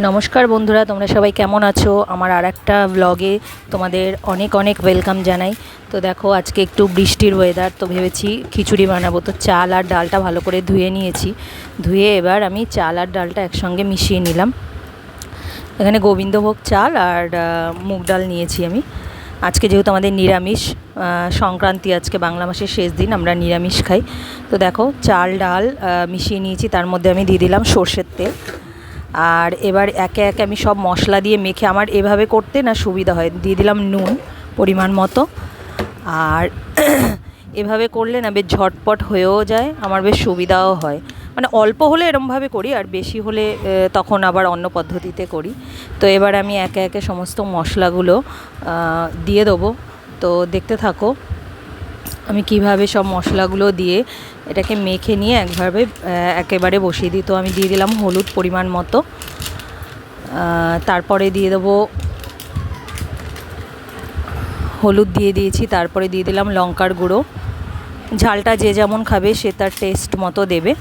নমস্কার বন্ধুরা, তোমরা সবাই কেমন আছো? আমার আর একটা ব্লগে তোমাদের অনেক অনেক ওয়েলকাম জানাই। তো দেখো, আজকে একটু বৃষ্টির ওয়েদার, তো ভেবেছি খিচুড়ি বানাবো। তো চাল আর ডালটা ভালো করে ধুয়ে নিয়েছি। ধুয়ে এবার আমি চাল আর ডালটা একসঙ্গে মিশিয়ে নিলাম। এখানে গোবিন্দভোগ চাল আর মুগ ডাল নিয়েছি আমি। আজকে যেহেতু আমাদের নিরামিষ সংক্রান্তি, আজকে বাংলা মাসের শেষ দিন, আমরা নিরামিষ খাই। তো দেখো, চাল ডাল মিশিয়ে নিয়েছি, তার মধ্যে আমি দিয়ে দিলাম সর্ষের তেল। আর এবার একে একে আমি সব মশলা দিয়ে মেখে, আমার এভাবে করতে না সুবিধা হয়, দিয়ে দিলাম নুন পরিমাণ মতো। আর এভাবে করলে না বেশ ঝটপট হয়েও যায়, আমার বেশ সুবিধাও হয়। মানে অল্প হলে এরমভাবে করি, আর বেশি হলে তখন আবার অন্য পদ্ধতিতে করি। তো এবার আমি একে একে সমস্ত মশলাগুলো দিয়ে দেবো। তো দেখতে থাকো আমি কিভাবে সব মশলাগুলো দিয়ে এটাকে মেখে নিয়ে একেবারে বসিয়ে দিই। তো আমি দিয়ে দিলাম হলুদ পরিমাণ মতো, তারপরে দিয়ে দেবো হলুদ দিয়ে দিয়েছি, তারপরে দিয়ে দিলাম লঙ্কার গুঁড়ো। ঝালটা যে যেমন খাবে সে তার টেস্ট মতো দেবে।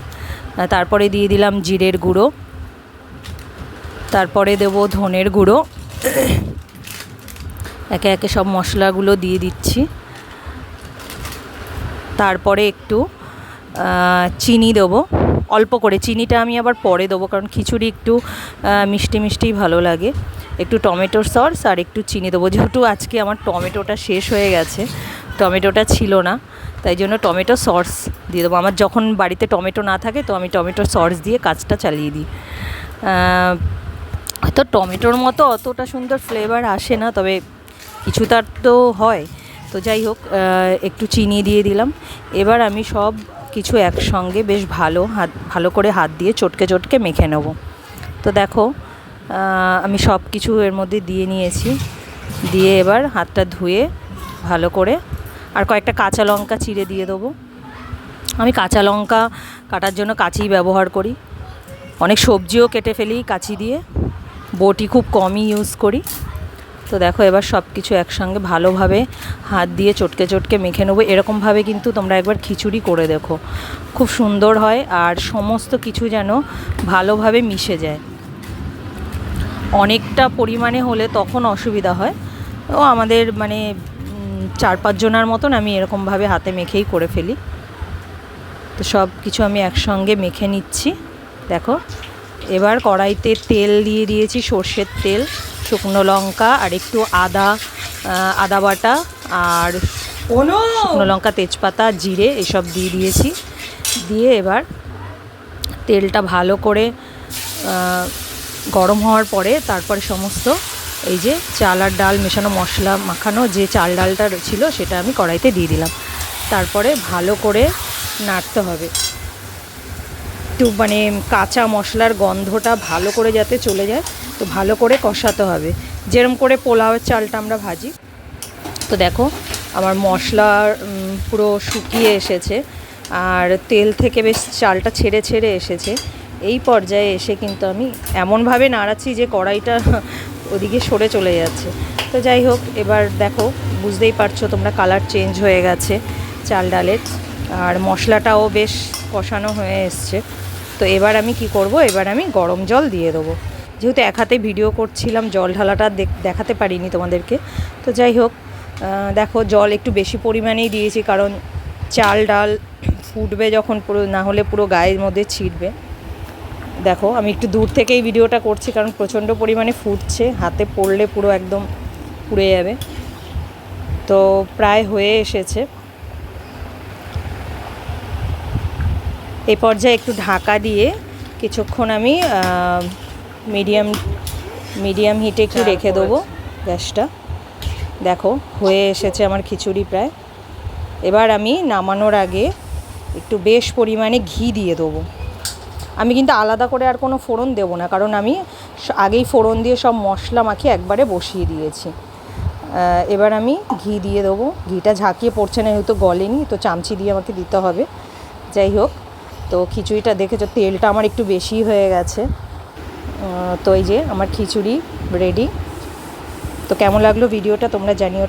তারপরে দিয়ে দিলাম জিরের গুঁড়ো, তারপরে দেবো ধনের গুঁড়ো। একে একে সব মশলাগুলো দিয়ে দিচ্ছি। তারপরে একটু চিনি দেবো, অল্প করে। চিনিটা আমি আবার পরে দেবো, কারণ খিচুড়ি একটু মিষ্টি মিষ্টিই ভালো লাগে। একটু টমেটোর সস আর একটু চিনি দেবো, যেহেতু আজকে আমার টমেটোটা শেষ হয়ে গেছে, টমেটোটা ছিল না, তাই জন্য টমেটো সস দিয়ে দেবো। আমার যখন বাড়িতে টমেটো না থাকে, তো আমি টমেটো সস দিয়ে কাজটা চালিয়ে দিই। হয়তো টমেটোর মতো অতটা সুন্দর ফ্লেভার আসে না, তবে কিছু তার তো হয়। তো যাই হোক, একটু চিনি দিয়ে দিলাম। এবার আমি সব কিছু একসঙ্গে বেশ ভালো করে হাত দিয়ে চটকে চটকে মেখে নেব। তো দেখো, আমি সব কিছু এর মধ্যে দিয়ে নিয়েছি। দিয়ে এবার হাতটা ধুয়ে ভালো করে আর কয়েকটা কাঁচা লঙ্কা চিড়ে দিয়ে দেবো। আমি কাঁচা লঙ্কা কাটার জন্য কাঁচি ব্যবহার করি, অনেক সবজিও কেটে ফেলি কাঁচি দিয়ে, বটি খুব কমই ইউজ করি। তো দেখো, এবার সব কিছু একসঙ্গে ভালোভাবে হাত দিয়ে চটকে চটকে মেখে নেবো। এরকমভাবে কিন্তু তোমরা একবার খিচুড়ি করে দেখো, খুব সুন্দর হয়, আর সমস্ত কিছু যেন ভালোভাবে মিশে যায়। অনেকটা পরিমাণে হলে তখন অসুবিধা হয়। ও আমাদের মানে 4-5 জনের মতন আমি এরকমভাবে হাতে মেখেই করে ফেলি। তো সব কিছু আমি একসঙ্গে মেখে নিচ্ছি। দেখো, এবার কড়াইতে তেল দিয়ে দিয়েছি, সর্ষের তেল, শুকনো লঙ্কা আর একটু আদা বাটা, আর শুকনো লঙ্কা, তেজপাতা, জিরে এসব দিয়ে দিয়েছি। দিয়ে এবার তেলটা ভালো করে গরম হওয়ার পরে তারপরে সমস্ত এই যে চাল আর ডাল মেশানো, মশলা মাখানো যে চাল ডালটা ছিল সেটা আমি কড়াইতে দিয়ে দিলাম। তারপরে ভালো করে নাড়তে হবে, একটু মানে কাঁচা মশলার গন্ধটা ভালো করে যাতে চলে যায়, তো ভালো করে কষাতে হবে, যেরকম করে পোলাওয়ের চালটা আমরা ভাজি। তো দেখো, আমার মশলা পুরো শুকিয়ে এসেছে, আর তেল থেকে বেশ চালটা ছেড়ে ছেড়ে এসেছে। এই পর্যায়ে এসে কিন্তু আমি এমনভাবে নাড়াচ্ছি যে কড়াইটা ওদিকে সরে চলে যাচ্ছে। তো যাই হোক, এবার দেখো, বুঝতেই পারছো তোমরা, কালার চেঞ্জ হয়ে গেছে চাল ডালের, আর মশলাটাও বেশ কষানো হয়ে এসছে। তো এবার আমি কি করব, এবার আমি গরম জল দিয়ে দেবো। যেহেতু এক হাতে ভিডিও করছিলাম, জল ঢালাটা দেখাতে পারিনি তোমাদেরকে। তো যাই হোক, দেখো, জল একটু বেশি পরিমাণেই দিয়েছি, কারণ চাল ডাল ফুটবে যখন, পুরো না হলে পুরো গায়ের মধ্যে ছিটবে। দেখো, আমি একটু দূর থেকেই ভিডিওটা করছি, কারণ প্রচণ্ড পরিমাণে ফুটছে, হাতে পড়লে পুরো একদম পুড়ে যাবে। তো প্রায় হয়ে এসেছে। এই পর্যায়ে একটু ঢাকা দিয়ে কিছুক্ষণ আমি মিডিয়াম হিটে একটু রেখে দেবো গ্যাসটা। দেখো, হয়ে এসেছে আমার খিচুড়ি প্রায়। এবার আমি নামানোর আগে একটু বেশ পরিমাণে ঘি দিয়ে দেবো। আমি কিন্তু আলাদা করে আর কোনো ফোড়ন দেবো না, কারণ আমি আগেই ফোড়ন দিয়ে সব মশলা মাখিয়ে একবারে বসিয়ে দিয়েছি। এবার আমি ঘি দিয়ে দেবো। ঘিটা ঝাঁকিয়ে পড়ছে না, যেহেতু গলেনি, তো চামচি দিয়ে আমাকে দিতে হবে। যাই হোক, তো খিচুড়িটা দেখেছো, তেলটা আমার একটু বেশি হয়ে গেছে। তো এই যে আমার খিচুড়ি রেডি। তো কেমন লাগলো ভিডিওটা তোমরা জানিও।